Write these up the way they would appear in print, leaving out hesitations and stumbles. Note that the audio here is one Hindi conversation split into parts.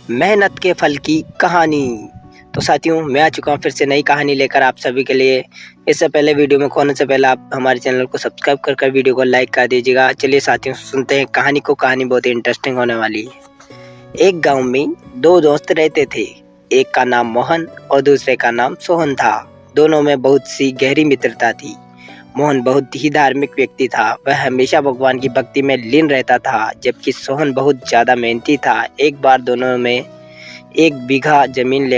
मेहनत के फल की कहानी। तो साथियों, मैं आ चुका हूँ फिर से नई कहानी लेकर आप सभी के लिए। इससे पहले वीडियो में खोलने से पहले आप हमारे चैनल को सब्सक्राइब कर वीडियो को लाइक कर दीजिएगा। चलिए साथियों, सुनते हैं कहानी को। कहानी बहुत ही इंटरेस्टिंग होने वाली है। एक गांव में दो दोस्त रहते थे। एक का नाम मोहन और दूसरे का नाम सोहन था। दोनों में बहुत सी गहरी मित्रता थी। मोहन बहुत ही धार्मिक व्यक्ति था। वह हमेशा भगवान की भक्ति में लीन रहता था, जबकि सोहन बहुत ज़्यादा मेहनती था। एक बार दोनों में एक बीघा जमीन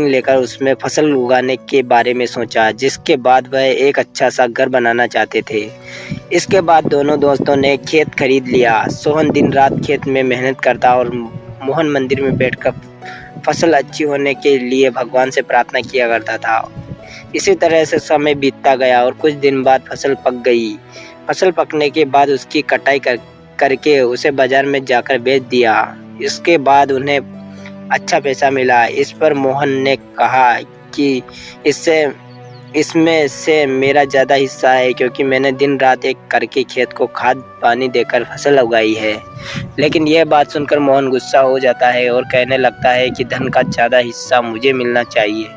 लेकर उसमें फसल उगाने के बारे में सोचा, जिसके बाद वह एक अच्छा सा घर बनाना चाहते थे। इसके बाद दोनों दोस्तों ने खेत खरीद लिया। सोहन दिन रात खेत में मेहनत करता और मोहन मंदिर में बैठकर फसल अच्छी होने के लिए भगवान से प्रार्थना किया करता था। इसी तरह से समय बीतता गया और कुछ दिन बाद फसल पक गई। फसल पकने के बाद उसकी कटाई करके उसे बाजार में जाकर बेच दिया। इसके बाद उन्हें अच्छा पैसा मिला। इस पर मोहन ने कहा कि इसमें से मेरा ज़्यादा हिस्सा है, क्योंकि मैंने दिन रात एक करके खेत को खाद पानी देकर फसल उगाई है। लेकिन यह बात सुनकर मोहन गुस्सा हो जाता है और कहने लगता है कि धन का ज़्यादा हिस्सा मुझे मिलना चाहिए,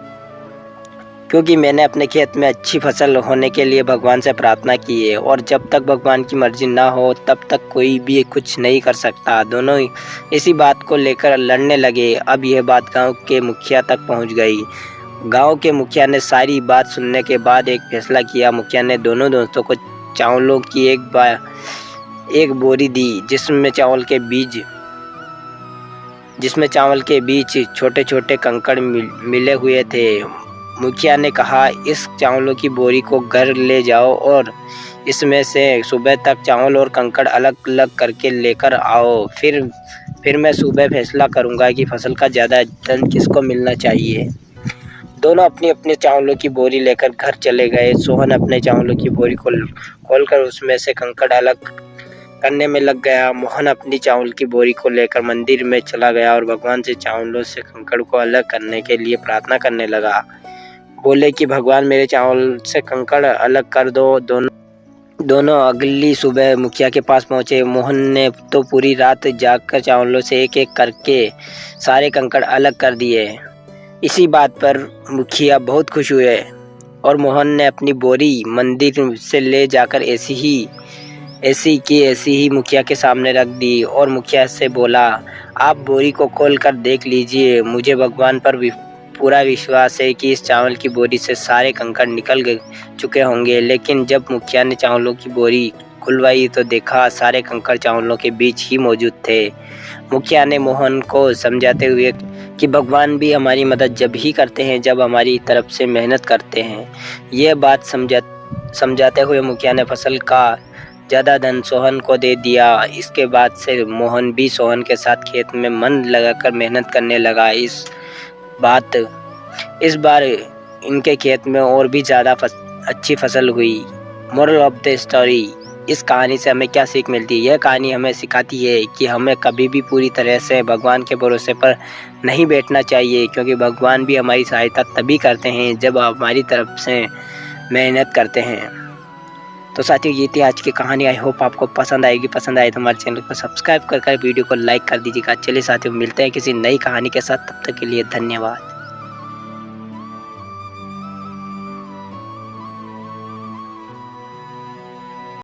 क्योंकि मैंने अपने खेत में अच्छी फसल होने के लिए भगवान से प्रार्थना की है, और जब तक भगवान की मर्जी ना हो तब तक कोई भी कुछ नहीं कर सकता। दोनों इसी बात को लेकर लड़ने लगे। अब यह बात गांव के मुखिया तक पहुंच गई। गांव के मुखिया ने सारी बात सुनने के बाद एक फैसला किया। मुखिया ने दोनों दोस्तों को चावलों की एक बोरी दी, जिसमें चावल के बीच छोटे छोटे कंकड़ मिले हुए थे। मुखिया ने कहा, इस चावलों की बोरी को घर ले जाओ और इसमें से सुबह तक चावल और कंकड़ अलग अलग करके लेकर आओ। फिर मैं सुबह फैसला करूंगा कि फसल का ज़्यादा धन किसको मिलना चाहिए। दोनों अपनी अपनी चावलों की बोरी लेकर घर चले गए। सोहन अपने चावलों की बोरी को खोलकर उसमें से कंकड़ अलग करने में लग गया। मोहन अपनी चावल की बोरी को लेकर मंदिर में चला गया और भगवान से चावलों से कंकड़ को अलग करने के लिए प्रार्थना करने लगा। बोले कि भगवान, मेरे चावल से कंकड़ अलग कर दो। दोनों अगली सुबह मुखिया के पास पहुंचे। मोहन ने तो पूरी रात जागकर चावलों से एक एक करके सारे कंकड़ अलग कर दिए। इसी बात पर मुखिया बहुत खुश हुए और मोहन ने अपनी बोरी मंदिर से ले जाकर ऐसी ही मुखिया के सामने रख दी और मुखिया से बोला, आप बोरी को खोल कर देख लीजिए। मुझे भगवान पर पूरा विश्वास है कि इस चावल की बोरी से सारे कंकड़ निकल चुके होंगे। लेकिन जब मुखिया ने चावलों की बोरी खुलवाई तो देखा सारे कंकड़ चावलों के बीच ही मौजूद थे। मुखिया ने मोहन को समझाते हुए कि भगवान भी हमारी मदद जब ही करते हैं जब हमारी तरफ से मेहनत करते हैं। यह बात समझाते हुए मुखिया ने फसल का ज़्यादा धन सोहन को दे दिया। इसके बाद से मोहन भी सोहन के साथ खेत में मन लगाकर मेहनत करने लगा। इस बार इनके खेत में और भी ज़्यादा अच्छी फसल हुई। मोरल ऑफ द स्टोरी, इस कहानी से हमें क्या सीख मिलती है? यह कहानी हमें सिखाती है कि हमें कभी भी पूरी तरह से भगवान के भरोसे पर नहीं बैठना चाहिए, क्योंकि भगवान भी हमारी सहायता तभी करते हैं जब हमारी तरफ से मेहनत करते हैं। तो साथियों, ये थी आज की कहानी। आई होप आपको पसंद आएगी। पसंद आए तो हमारे चैनल को सब्सक्राइब कर वीडियो को लाइक कर दीजिएगा। चलिए साथियों, मिलते हैं किसी नई कहानी के साथ। तब तक के लिए धन्यवाद।